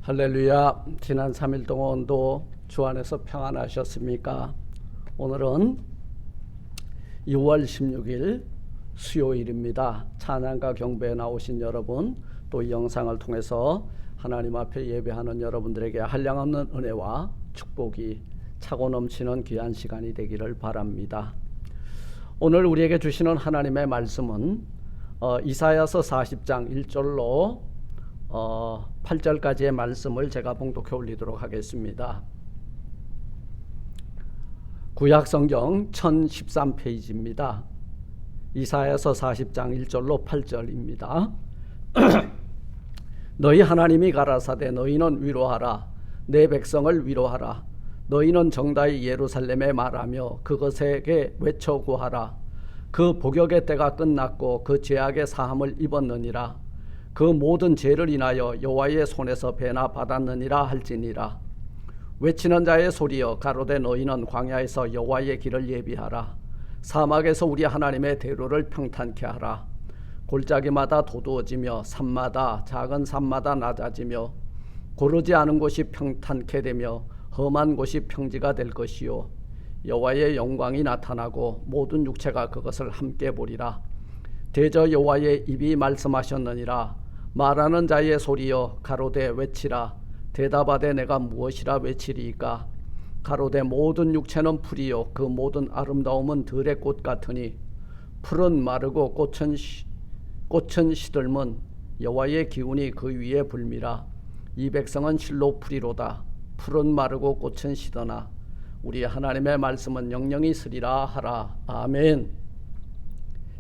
할렐루야. 지난 3일 동안도 주 안에서 평안하셨습니까? 오늘은 6월 16일 수요일입니다. 찬양과 경배에 나오신 여러분, 또 이 영상을 통해서 하나님 앞에 예배하는 여러분들에게 한량없는 은혜와 축복이 차고 넘치는 귀한 시간이 되기를 바랍니다. 오늘 우리에게 주시는 하나님의 말씀은 이사야서 40장 1절로 8절까지의 말씀을 제가 봉독해 올리도록 하겠습니다. 구약성경 1013페이지입니다. 이사야서 40장 1절로 8절입니다. 너희 하나님이 가라사대 너희는 위로하라. 내 백성을 위로하라. 너희는 정다이 예루살렘에 말하며 그것에게 외쳐 구하라. 그 복역의 때가 끝났고 그 죄악의 사함을 입었느니라. 그 모든 죄를 인하여 여호와의 손에서 배나 받았느니라 할지니라. 외치는 자의 소리여 가로되 너희는 광야에서 여호와의 길을 예비하라. 사막에서 우리 하나님의 대로를 평탄케 하라. 골짜기마다 도두어지며 산마다 작은 산마다 낮아지며 고르지 않은 곳이 평탄케 되며 험한 곳이 평지가 될 것이요 여호와의 영광이 나타나고 모든 육체가 그것을 함께 보리라. 대저 여호와의 입이 말씀하셨느니라. 말하는 자의 소리여 가로되 외치라. 대답하되 내가 무엇이라 외치리이까. 가로되 모든 육체는 풀이요 그 모든 아름다움은 들의 꽃 같으니 풀은 마르고 꽃은 시들면 여호와의 기운이 그 위에 불미라. 이 백성은 실로 풀이로다. 풀은 마르고 꽃은 시드나 우리 하나님의 말씀은 영영이 쓰리라 하라. 아멘.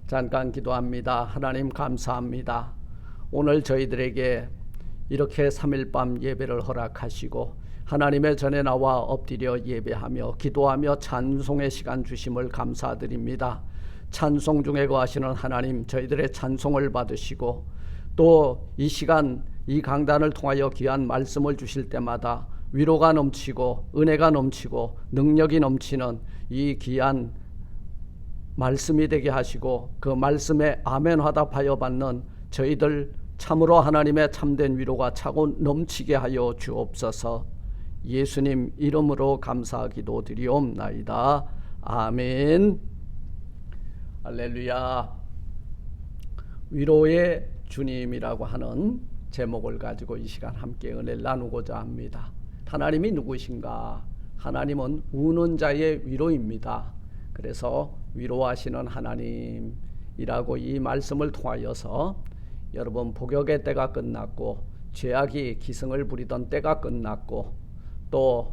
잠깐 기도합니다. 하나님 감사합니다. 오늘 저희들에게 이렇게 3일 밤 예배를 허락하시고 하나님의 전에 나와 엎드려 예배하며 기도하며 찬송의 시간 주심을 감사드립니다. 찬송 중에 거하시는 하나님, 저희들의 찬송을 받으시고 또 이 시간 이 강단을 통하여 귀한 말씀을 주실 때마다 위로가 넘치고 은혜가 넘치고 능력이 넘치는 이 귀한 말씀이 되게 하시고 그 말씀에 아멘 화답하여 받는 저희들 참으로 하나님의 참된 위로가 차고 넘치게 하여 주옵소서. 예수님 이름으로 감사기도 드리옵나이다. 아멘. 할렐루야. 위로의 주님이라고 하는 제목을 가지고 이 시간 함께 은혜를 나누고자 합니다. 하나님이 누구신가? 하나님은 우는 자의 위로입니다. 그래서 위로하시는 하나님이라고 이 말씀을 통하여서 여러분 복역의 때가 끝났고 죄악이 기승을 부리던 때가 끝났고 또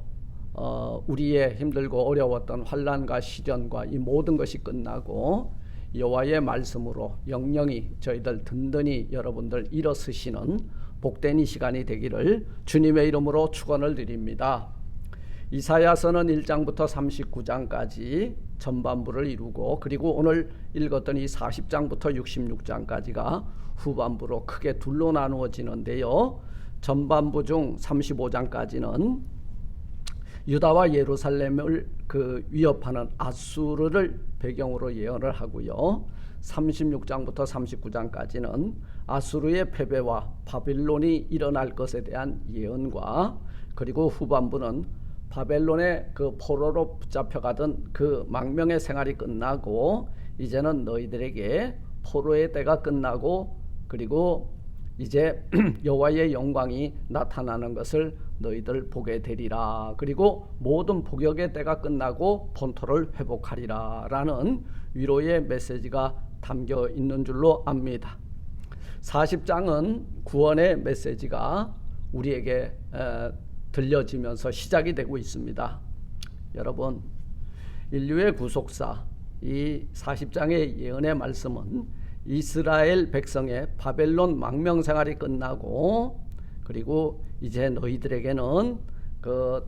우리의 힘들고 어려웠던 환난과 시련과 이 모든 것이 끝나고 여호와의 말씀으로 영영이 저희들 든든히 여러분들 일어서시는 복된 이 시간이 되기를 주님의 이름으로 축원을 드립니다. 이사야서는 1장부터 39장까지 전반부를 이루고 그리고 오늘 읽었던 이 40장부터 66장까지가 후반부로 크게 둘로 나누어지는데요. 전반부 중 35장까지는 유다와 예루살렘을 위협하는 아수르를 배경으로 예언을 하고요. 36장부터 39장까지는 아수르의 패배와 바빌론이 일어날 것에 대한 예언과 그리고 후반부는 바벨론의 그 포로로 붙잡혀가던 그 망명의 생활이 끝나고 이제는 너희들에게 포로의 때가 끝나고 그리고 이제 여호와의 영광이 나타나는 것을 너희들 보게 되리라. 그리고 모든 복역의 때가 끝나고 본토를 회복하리라 라는 위로의 메시지가 담겨 있는 줄로 압니다. 40장은 구원의 메시지가 우리에게 들려지면서 시작이 되고 있습니다. 여러분, 인류의 구속사 이 40장의 예언의 말씀은 이스라엘 백성의 바벨론 망명 생활이 끝나고 그리고 이제 너희들에게는 그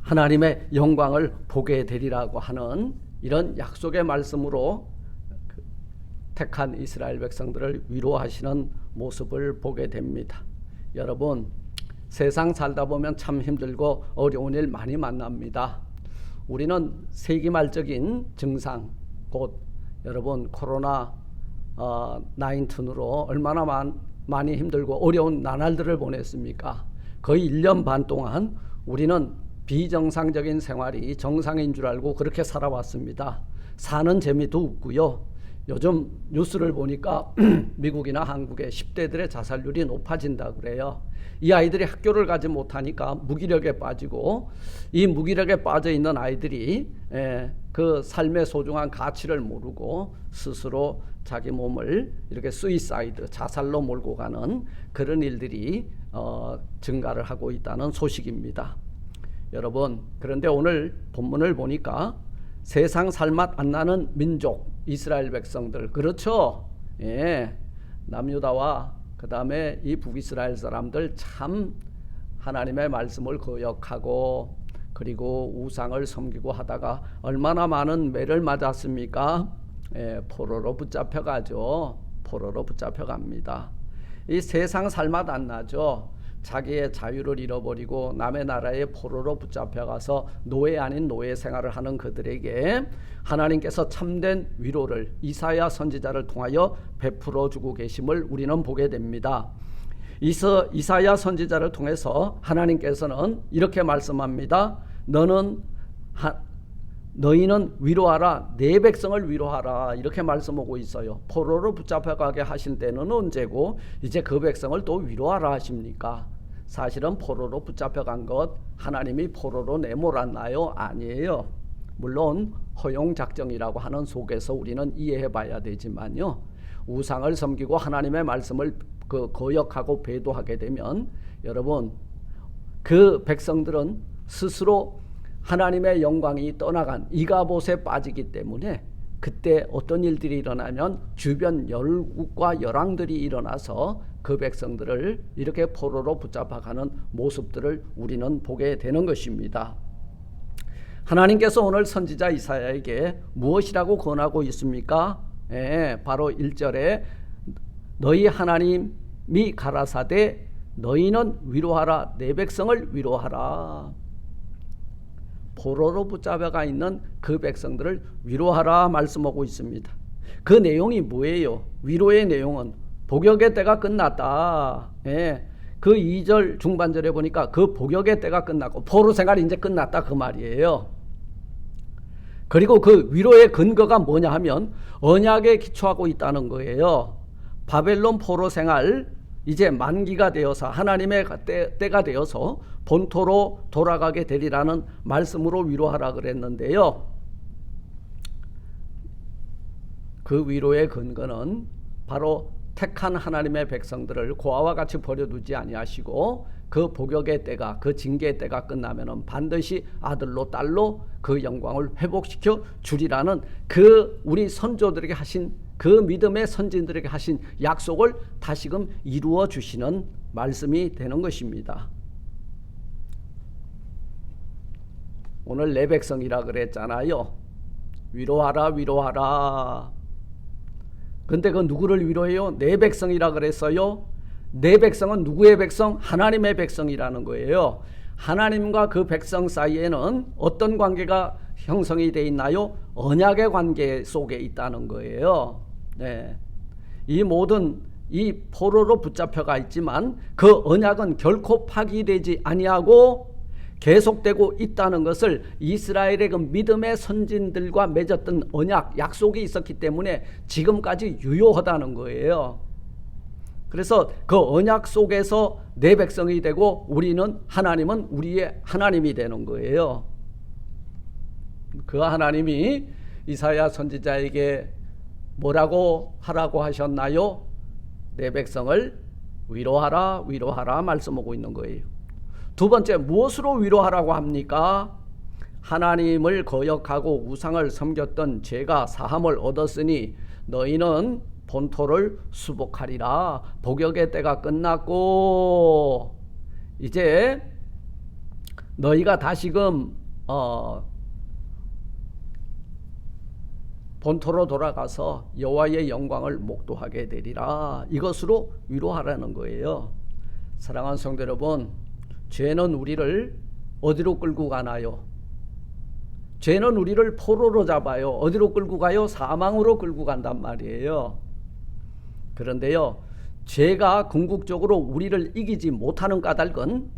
하나님의 영광을 보게 되리라고 하는 이런 약속의 말씀으로 택한 이스라엘 백성들을 위로하시는 모습을 보게 됩니다. 여러분, 세상 살다 보면 참 힘들고 어려운 일 많이 만납니다. 우리는 세기말적인 증상, 곧 여러분 코로나 19으로 얼마나 많이 힘들고 어려운 나날들을 보냈습니까? 거의 1년 반 동안 우리는 비정상적인 생활이 정상인 줄 알고 그렇게 살아왔습니다. 사는 재미도 없고요. 요즘 뉴스를 보니까 미국이나 한국의 10대들의 자살률이 높아진다 그래요. 이 아이들이 학교를 가지 못하니까 무기력에 빠지고, 이 무기력에 빠져 있는 아이들이 그 삶의 소중한 가치를 모르고 스스로 자기 몸을 이렇게 수이사이드, 자살로 몰고 가는 그런 일들이 증가를 하고 있다는 소식입니다. 여러분, 그런데 오늘 본문을 보니까 세상 살맛 안 나는 민족 이스라엘 백성들, 그렇죠? 예, 남유다와 그 다음에 이 북이스라엘 사람들 참 하나님의 말씀을 거역하고 그리고 우상을 섬기고 하다가 얼마나 많은 매를 맞았습니까? 예, 포로로 붙잡혀가죠. 포로로 붙잡혀갑니다. 이 세상 살맛 안 나죠. 자기의 자유를 잃어버리고 남의 나라에 포로로 붙잡혀가서 노예 아닌 노예 생활을 하는 그들에게 하나님께서 참된 위로를 이사야 선지자를 통하여 베풀어 주고 계심을 우리는 보게 됩니다. 이사야 선지자를 통해서 하나님께서는 이렇게 말씀합니다. 너희는 위로하라, 내 백성을 위로하라, 이렇게 말씀하고 있어요. 포로로 붙잡혀가게 하신 때는 언제고 이제 그 백성을 또 위로하라 하십니까? 사실은 포로로 붙잡혀간 것 하나님이 포로로 내몰았나요? 아니에요. 물론 허용작정이라고 하는 속에서 우리는 이해해 봐야 되지만요, 우상을 섬기고 하나님의 말씀을 거역하고 배도하게 되면 여러분, 그 백성들은 스스로 하나님의 영광이 떠나간 이가봇에 빠지기 때문에 그때 어떤 일들이 일어나면 주변 열국과 열왕들이 일어나서 그 백성들을 이렇게 포로로 붙잡아가는 모습들을 우리는 보게 되는 것입니다. 하나님께서 오늘 선지자 이사야에게 무엇이라고 권하고 있습니까? 바로 1절에 너희 하나님이 가라사대 너희는 위로하라, 내 백성을 위로하라. 포로로 붙잡아가 있는 그 백성들을 위로하라 말씀하고 있습니다. 그 내용이 뭐예요? 위로의 내용은 복역의 때가 끝났다. 그 2절 중반절에 보니까 그 복역의 때가 끝났고 포로 생활이 이제 끝났다 그 말이에요. 그리고 그 위로의 근거가 뭐냐 하면 언약에 기초하고 있다는 거예요. 바벨론 포로 생활 이제 만기가 되어서 하나님의 때가 되어서 본토로 돌아가게 되리라는 말씀으로 위로하라 그랬는데요. 그 위로의 근거는 바로 택한 하나님의 백성들을 고아와 같이 버려두지 아니하시고 그 복역의 때가, 그 징계의 때가 끝나면은 반드시 아들로 딸로 그 영광을 회복시켜 주리라는 그 우리 선조들에게 하신 그 믿음의 선진들에게 하신 약속을 다시금 이루어 주시는 말씀이 되는 것입니다. 오늘 내 백성이라 그랬잖아요. 위로하라, 위로하라. 근데 그 누구를 위로해요? 내 백성이라 그랬어요. 내 백성은 누구의 백성? 하나님의 백성이라는 거예요. 하나님과 그 백성 사이에는 어떤 관계가 형성이 되어 있나요? 언약의 관계 속에 있다는 거예요. 네. 이 모든 이 포로로 붙잡혀가 있지만 그 언약은 결코 파기되지 아니하고 계속되고 있다는 것을 이스라엘의 그 믿음의 선진들과 맺었던 언약, 약속이 있었기 때문에 지금까지 유효하다는 거예요. 그래서 그 언약 속에서 내 백성이 되고 하나님은 우리의 하나님이 되는 거예요. 그 하나님이 이사야 선지자에게 뭐라고 하라고 하셨나요? 내 백성을 위로하라, 위로하라 말씀하고 있는 거예요. 두 번째, 무엇으로 위로하라고 합니까? 하나님을 거역하고 우상을 섬겼던 죄가 사함을 얻었으니 너희는 본토를 수복하리라. 복역의 때가 끝났고 이제 너희가 다시금 본토로 돌아가서 여호와의 영광을 목도하게 되리라. 이것으로 위로하라는 거예요. 사랑하는 성도 여러분, 죄는 우리를 어디로 끌고 가나요? 죄는 우리를 포로로 잡아요. 어디로 끌고 가요? 사망으로 끌고 간단 말이에요. 그런데요, 죄가 궁극적으로 우리를 이기지 못하는 까닭은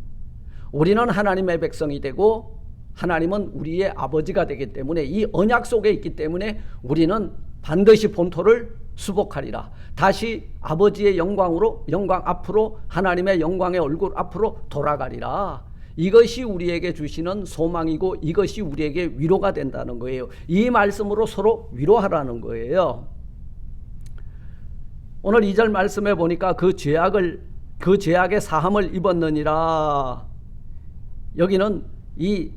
우리는 하나님의 백성이 되고 하나님은 우리의 아버지가 되기 때문에 이 언약 속에 있기 때문에 우리는 반드시 본토를 수복하리라. 다시 아버지의 영광 앞으로 하나님의 영광의 얼굴 앞으로 돌아가리라. 이것이 우리에게 주시는 소망이고 이것이 우리에게 위로가 된다는 거예요. 이 말씀으로 서로 위로하라는 거예요. 오늘 2절 말씀에 보니까 그 죄악의 사함을 입었느니라. 여기는 이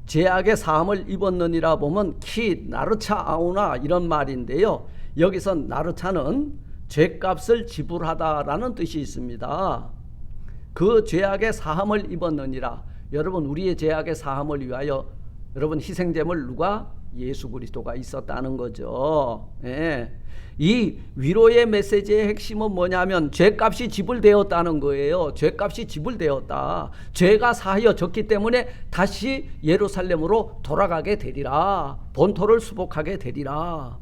죄악의 사함을 입었느니라 보면 키 나르차 아우나 이런 말인데요. 여기서 나르차는 죄값을 지불하다라는 뜻이 있습니다. 그 죄악의 사함을 입었느니라. 여러분, 우리의 죄악의 사함을 위하여 여러분 희생제물 누가? 예수 그리스도가 있었다는 거죠. 예. 이 위로의 메시지의 핵심은 뭐냐면 죄값이 지불되었다는 거예요. 죄값이 지불되었다. 죄가 사하여졌기 때문에 다시 예루살렘으로 돌아가게 되리라. 본토를 수복하게 되리라.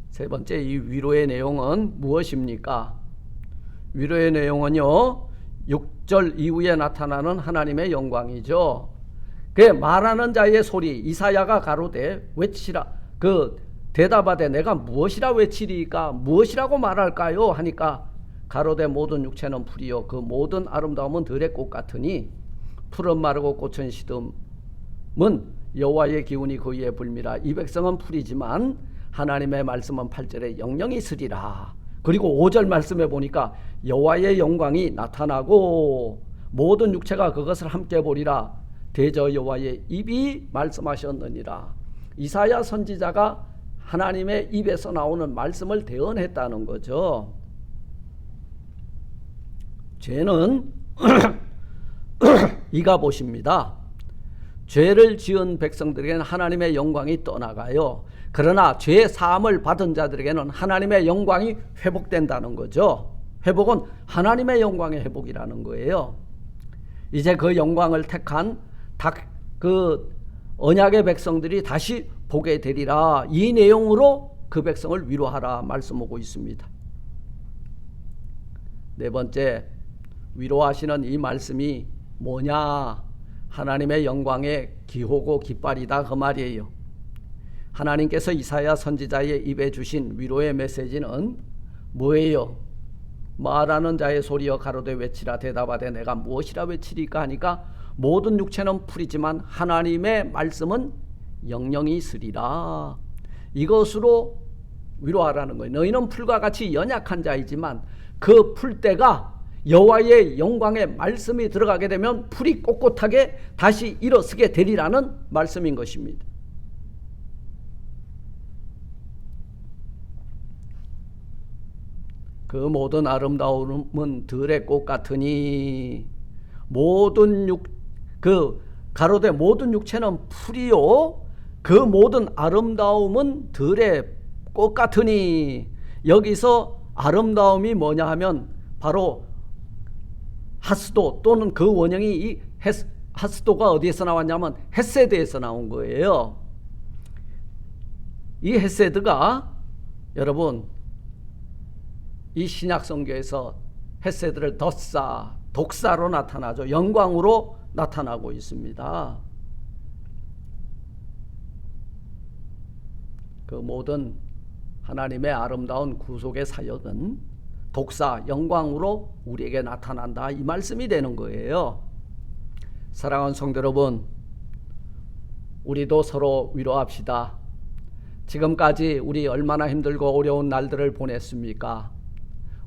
세 번째, 이 위로의 내용은 무엇입니까? 위로의 내용은요, 6절 이후에 나타나는 하나님의 영광이죠. 그 말하는 자의 소리, 이사야가 가로되 외치라. 대답하되 내가 무엇이라 외치리까? 무엇이라고 말할까요? 하니까 가로되 모든 육체는 풀이요 그 모든 아름다움은 들의 꽃 같으니 풀은 마르고 꽃은 시듬은 여호와의 기운이 그 위에 불미라. 이 백성은 풀이지만 하나님의 말씀은 8절에 영영이 있으리라. 그리고 5절 말씀에 보니까 여호와의 영광이 나타나고 모든 육체가 그것을 함께 보리라. 대저 여호와의 입이 말씀하셨느니라. 이사야 선지자가 하나님의 입에서 나오는 말씀을 대언했다는 거죠. 죄는 이가 보십니다. 죄를 지은 백성들에게는 하나님의 영광이 떠나가요. 그러나 죄 사함을 받은 자들에게는 하나님의 영광이 회복된다는 거죠. 회복은 하나님의 영광의 회복이라는 거예요. 이제 그 영광을 택한 그 언약의 백성들이 다시 보게 되리라. 이 내용으로 그 백성을 위로하라 말씀하고 있습니다. 네 번째, 위로하시는 이 말씀이 뭐냐? 하나님의 영광의 기호고 깃발이다 그 말이에요. 하나님께서 이사야 선지자의 입에 주신 위로의 메시지는 뭐예요? 말하는 자의 소리여 가로되 외치라. 대답하되 내가 무엇이라 외치리까? 하니까 모든 육체는 풀이지만 하나님의 말씀은 영영이 있으리라. 이것으로 위로하라는 거예요. 너희는 풀과 같이 연약한 자이지만 그 풀대가 여호와의 영광의 말씀이 들어가게 되면 풀이 꼿꼿하게 다시 일어서게 되리라는 말씀인 것입니다. 그 모든 아름다움은 들의 꽃 같으니 가로되 모든 육체는 풀이요 그 모든 아름다움은 들의 꽃 같으니. 여기서 아름다움이 뭐냐 하면 바로 하스도 또는 그 원형이 이 하스도가 어디에서 나왔냐면 헤세드에서 나온 거예요. 이 헤세드가 여러분 이 신약 성경에서 헤세드를 독사로 나타나죠. 영광으로 나타나고 있습니다. 그 모든 하나님의 아름다운 구속의 사역은 독사, 영광으로 우리에게 나타난다 이 말씀이 되는 거예요. 사랑하는 성도 여러분, 우리도 서로 위로합시다. 지금까지 우리 얼마나 힘들고 어려운 날들을 보냈습니까?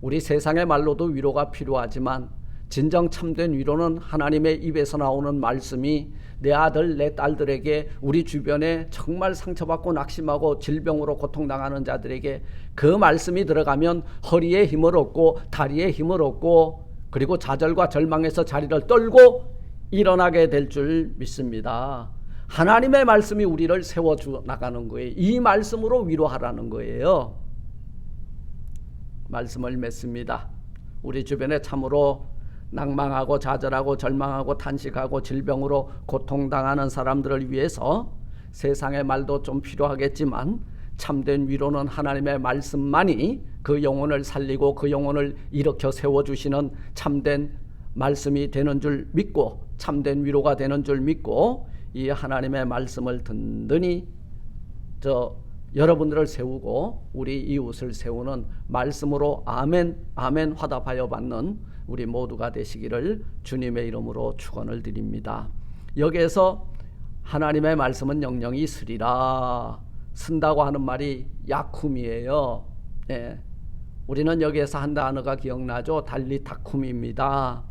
우리 세상의 말로도 위로가 필요하지만 진정 참된 위로는 하나님의 입에서 나오는 말씀이 내 아들 내 딸들에게 우리 주변에 정말 상처받고 낙심하고 질병으로 고통당하는 자들에게 그 말씀이 들어가면 허리에 힘을 얻고 다리에 힘을 얻고 그리고 좌절과 절망에서 자리를 떨고 일어나게 될 줄 믿습니다. 하나님의 말씀이 우리를 세워주 나가는 거예요. 이 말씀으로 위로하라는 거예요. 말씀을 맺습니다. 우리 주변에 참으로 낭망하고 좌절하고 절망하고 탄식하고 질병으로 고통당하는 사람들을 위해서 세상의 말도 좀 필요하겠지만 참된 위로는 하나님의 말씀만이 그 영혼을 살리고 그 영혼을 일으켜 세워주시는 참된 말씀이 되는 줄 믿고 참된 위로가 되는 줄 믿고 이 하나님의 말씀을 든든히 여러분들을 세우고 우리 이웃을 세우는 말씀으로 아멘 아멘 화답하여 받는 우리 모두가 되시기를 주님의 이름으로 축원을 드립니다. 여기에서 하나님의 말씀은 영영이 쓰리라 쓴다고 하는 말이 야쿰이에요. 예. 우리는 여기에서 한 단어가 기억나죠? 달리타쿰입니다.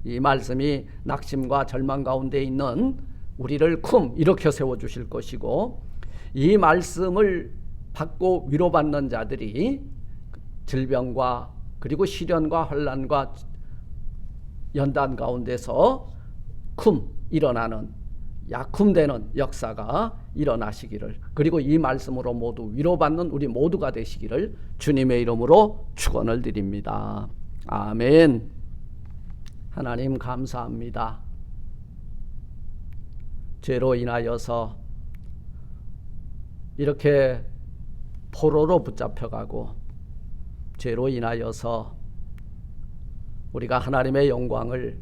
이 말씀이 낙심과 절망 가운데 있는 우리를 일으켜 세워주실 것이고 이 말씀을 받고 위로받는 자들이 질병과 그리고 시련과 환난과 연단 가운데서 일어나는 야쿰되는 역사가 일어나시기를 그리고 이 말씀으로 모두 위로받는 우리 모두가 되시기를 주님의 이름으로 축원을 드립니다. 아멘. 하나님 감사합니다. 죄로 인하여서 이렇게 포로로 붙잡혀가고 죄로 인하여서 우리가 하나님의 영광을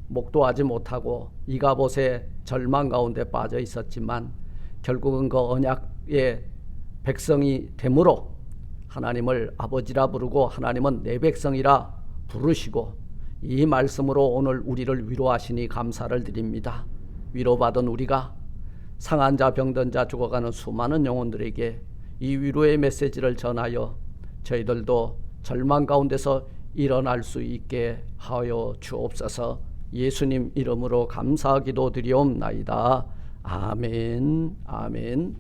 목도하지 못하고 이가봇의 절망 가운데 빠져 있었지만 결국은 그 언약의 백성이 되므로 하나님을 아버지라 부르고 하나님은 내 백성이라 부르시고 이 말씀으로 오늘 우리를 위로하시니 감사를 드립니다. 위로받은 우리가 상한 자 병든 자 죽어가는 수많은 영혼들에게 이 위로의 메시지를 전하여 저희들도 절망 가운데서 일어날 수 있게 하여 주옵소서. 예수님 이름으로 감사 기도 드리옵나이다. 아멘. 아멘.